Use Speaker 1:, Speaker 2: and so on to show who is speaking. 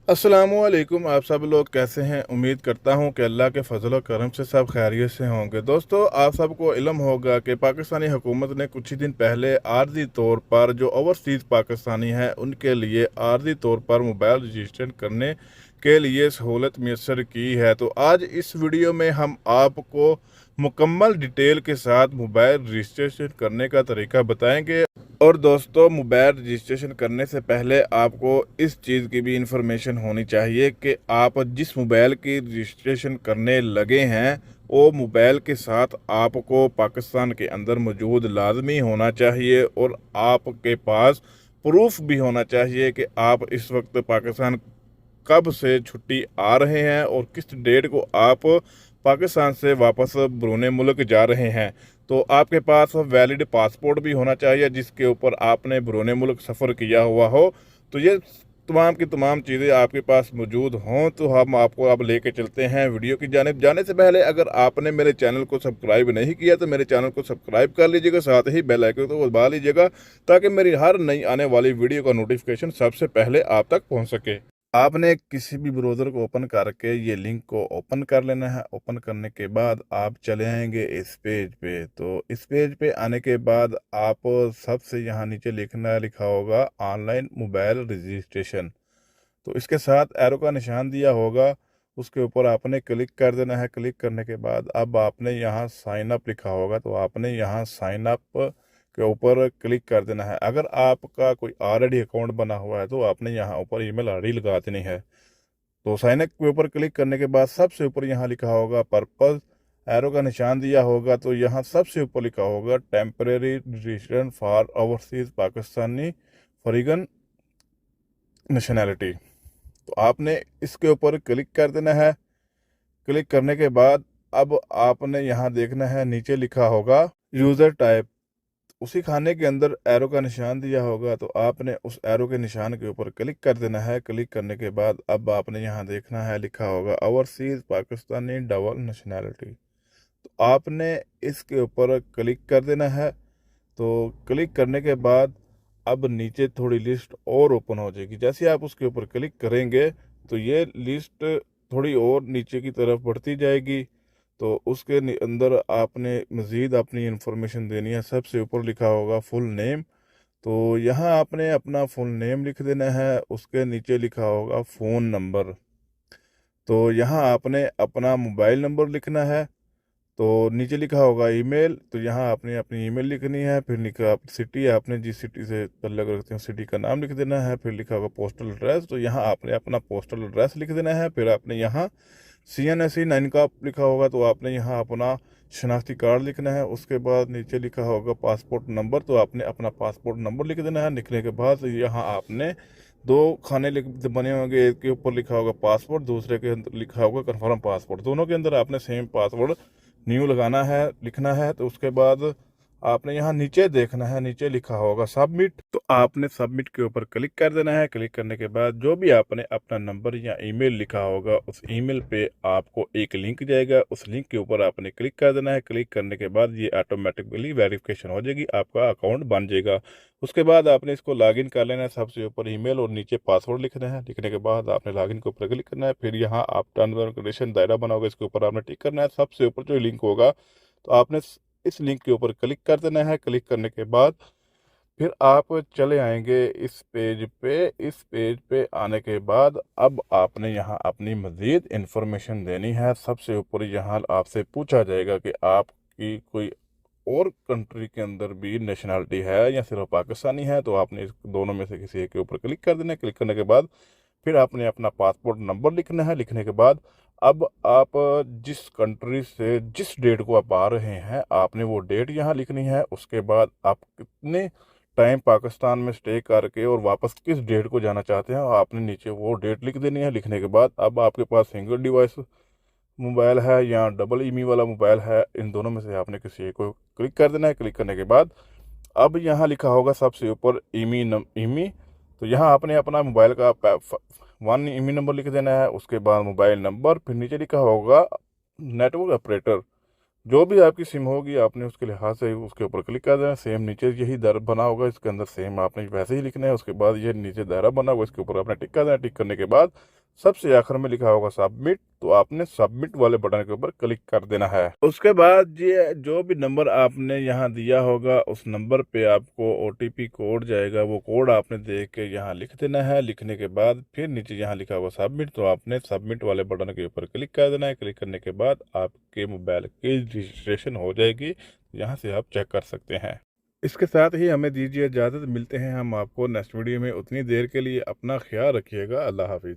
Speaker 1: अस्सलामुअलैकुम। आप सब लोग कैसे हैं? उम्मीद करता हूं कि अल्लाह के फजल व करम से सब खैरियत से होंगे। दोस्तों, आप सबको इल्म होगा कि पाकिस्तानी हुकूमत ने कुछ ही दिन पहले आर्जी तौर पर जो ओवरसीज़ पाकिस्तानी हैं उनके लिए आर्जी तौर पर मोबाइल रजिस्ट्रेशन करने के लिए सहूलत मैसर की है। तो आज इस वीडियो में हम आपको मुकम्मल डिटेल के साथ मोबाइल रजिस्ट्रेशन करने का तरीका बताएंगे। और दोस्तों, मोबाइल रजिस्ट्रेशन करने से पहले आपको इस चीज़ की भी इंफॉर्मेशन होनी चाहिए कि आप जिस मोबाइल की रजिस्ट्रेशन करने लगे हैं वो मोबाइल के साथ आपको पाकिस्तान के अंदर मौजूद लाजमी होना चाहिए और आपके पास प्रूफ भी होना चाहिए कि आप इस वक्त पाकिस्तान कब से छुट्टी आ रहे हैं और किस डेट को आप पाकिस्तान से वापस बरूने मुल्क जा रहे हैं। तो आपके पास वैलिड पासपोर्ट भी होना चाहिए जिसके ऊपर आपने बरूने मुल्क सफ़र किया हुआ हो। तो ये तमाम की तमाम चीज़ें आपके पास मौजूद हों तो हम आपको अब लेके चलते हैं वीडियो की जानिब। जाने से पहले अगर आपने मेरे चैनल को सब्सक्राइब नहीं किया तो मेरे चैनल को सब्सक्राइब कर लीजिएगा, साथ ही बेल आइकन को दबा लीजिएगा ताकि मेरी हर नई आने वाली वीडियो का नोटिफिकेशन सबसे पहले आप तक पहुंच सके। आपने किसी भी ब्राउज़र को ओपन करके ये लिंक को ओपन कर लेना है। ओपन करने के बाद आप चले आएंगे इस पेज पे। तो इस पेज पे आने के बाद आप सबसे यहाँ नीचे लिखा होगा ऑनलाइन मोबाइल रजिस्ट्रेशन। तो इसके साथ एरो का निशान दिया होगा, उसके ऊपर आपने क्लिक कर देना है। क्लिक करने के बाद अब आपने यहाँ साइन अप लिखा होगा तो आपने यहाँ साइन अप के ऊपर क्लिक कर देना है। अगर आपका कोई ऑलरेडी अकाउंट बना हुआ है तो आपने यहाँ ऊपर ईमेल आईडी लगा देनी है। तो साइन अप के ऊपर क्लिक करने के बाद सबसे ऊपर यहाँ लिखा होगा पर्पस, एरो का निशान दिया होगा तो यहाँ सबसे ऊपर लिखा होगा temporary registration for overseas Pakistani foreign nationality. तो आपने इसके ऊपर क्लिक कर देना है। क्लिक करने के बाद अब आपने यहाँ देखना है नीचे लिखा होगा यूज़र टाइप। उसी खाने के अंदर एरो का निशान दिया होगा तो आपने उस एरो के निशान के ऊपर क्लिक कर देना है। क्लिक करने के बाद अब आपने यहाँ देखना है लिखा होगा ओवरसीज पाकिस्तानी डबल नेशनैलिटी। तो आपने इसके ऊपर क्लिक कर देना है। तो क्लिक करने के बाद अब नीचे थोड़ी लिस्ट और ओपन हो जाएगी। जैसे आप उसके ऊपर क्लिक करेंगे तो ये लिस्ट थोड़ी और नीचे की तरफ बढ़ती जाएगी। तो उसके अंदर आपने मज़ीद अपनी इंफॉर्मेशन देनी है। सबसे ऊपर लिखा होगा फुल नेम। तो यहाँ आपने अपना फुल नेम लिख देना है। उसके नीचे लिखा होगा फ़ोन नंबर। तो यहाँ आपने अपना मोबाइल नंबर लिखना है। तो नीचे लिखा होगा ईमेल, तो यहाँ आपने अपनी ईमेल लिखनी है। फिर लिखा आप सिटी, आपने जिस सिटी से तल्लुक़ रखते हो सिटी का नाम लिख देना है। फिर लिखा होगा पोस्टल एड्रेस, तो यहाँ आपने अपना पोस्टल एड्रेस लिख देना है। फिर आपने यहाँ CNSE 9 का लिखा होगा तो आपने यहाँ अपना शनाख्ती कार्ड लिखना है। उसके बाद नीचे लिखा होगा पासपोर्ट नंबर, तो आपने अपना पासपोर्ट नंबर लिख देना है। लिखने के बाद यहाँ आपने दो खाने बने होंगे, एक के ऊपर लिखा होगा पासपोर्ट, दूसरे के अंदर लिखा होगा कन्फर्म पासपोर्ट। दोनों के अंदर आपने सेम पासवर्ड न्यू लगाना है, लिखना है। तो उसके बाद आपने यहाँ नीचे देखना है, नीचे लिखा होगा सबमिट। तो आपने सबमिट के ऊपर क्लिक कर देना है। क्लिक करने के बाद जो भी आपने अपना नंबर या ईमेल लिखा होगा उस ईमेल पे आपको एक लिंक जाएगा, उस लिंक के ऊपर आपने क्लिक कर देना है। क्लिक करने के बाद ये ऑटोमेटिकली वेरिफिकेशन हो जाएगी, आपका अकाउंट बन जाएगा। उसके बाद आपने इसको लॉगिन कर लेना है। सबसे ऊपर ईमेल और नीचे पासवर्ड लिखना है। लिखने के बाद आपने लॉगिन के ऊपर क्लिक करना है। फिर यहाँ आप टर्म्स एंड कंडीशन दायरा बना होगा, इसके ऊपर आपने टिक करना है। सबसे ऊपर जो लिंक होगा तो आपने इस लिंक के ऊपर क्लिक कर देना है। क्लिक करने के बाद फिर आप चले आएंगे इस पेज पे। इस पेज पे आने के बाद अब आपने यहाँ अपनी मज़ीद इंफॉर्मेशन देनी है। सबसे ऊपर यहाँ आपसे पूछा जाएगा कि आपकी कोई और कंट्री के अंदर भी नेशनैलिटी है या सिर्फ पाकिस्तानी है। तो आपने इस दोनों में से किसी एक के ऊपर क्लिक कर देना है। क्लिक करने के बाद फिर आपने अपना पासपोर्ट नंबर लिखना है। लिखने के बाद अब आप जिस कंट्री से जिस डेट को आप आ रहे हैं आपने वो डेट यहाँ लिखनी है। उसके बाद आप कितने टाइम पाकिस्तान में स्टे करके और वापस किस डेट को जाना चाहते हैं आपने नीचे वो डेट लिख देनी है। लिखने के बाद अब आपके पास सिंगल डिवाइस मोबाइल है या डबल ईमी वाला मोबाइल है, इन दोनों में से आपने किसी एक को क्लिक कर देना है। क्लिक करने के बाद अब यहाँ लिखा होगा सबसे ऊपर ईमी। तो यहाँ आपने अपना मोबाइल का 1 ईमी नंबर लिख देना है। उसके बाद मोबाइल नंबर, फिर नीचे लिखा होगा नेटवर्क ऑपरेटर। जो भी आपकी सिम होगी आपने उसके लिहाज से उसके ऊपर क्लिक कर देना है। सेम नीचे यही दायरा बना होगा, इसके अंदर सेम आपने वैसे ही लिखना है। उसके बाद ये नीचे दायरा बना होगा, इसके ऊपर आपने टिक कर देना है। टिक करने के बाद सबसे आखिर में लिखा होगा सबमिट, तो आपने सबमिट वाले बटन के ऊपर क्लिक कर देना है। उसके बाद ये जो भी नंबर आपने यहाँ दिया होगा उस नंबर पे आपको OTP कोड जाएगा, वो कोड आपने देख के यहाँ लिख देना है। लिखने के बाद फिर नीचे यहाँ लिखा हुआ सबमिट, तो आपने सबमिट वाले बटन के ऊपर क्लिक कर देना है। क्लिक करने के बाद आपके मोबाइल की रजिस्ट्रेशन हो जाएगी, यहाँ से आप चेक कर सकते हैं। इसके साथ ही हमें दीजिए इजाज़त, मिलते हैं हम आपको नेक्स्ट वीडियो में। उतनी देर के लिए अपना ख्याल रखिएगा। अल्लाह हाफिज़।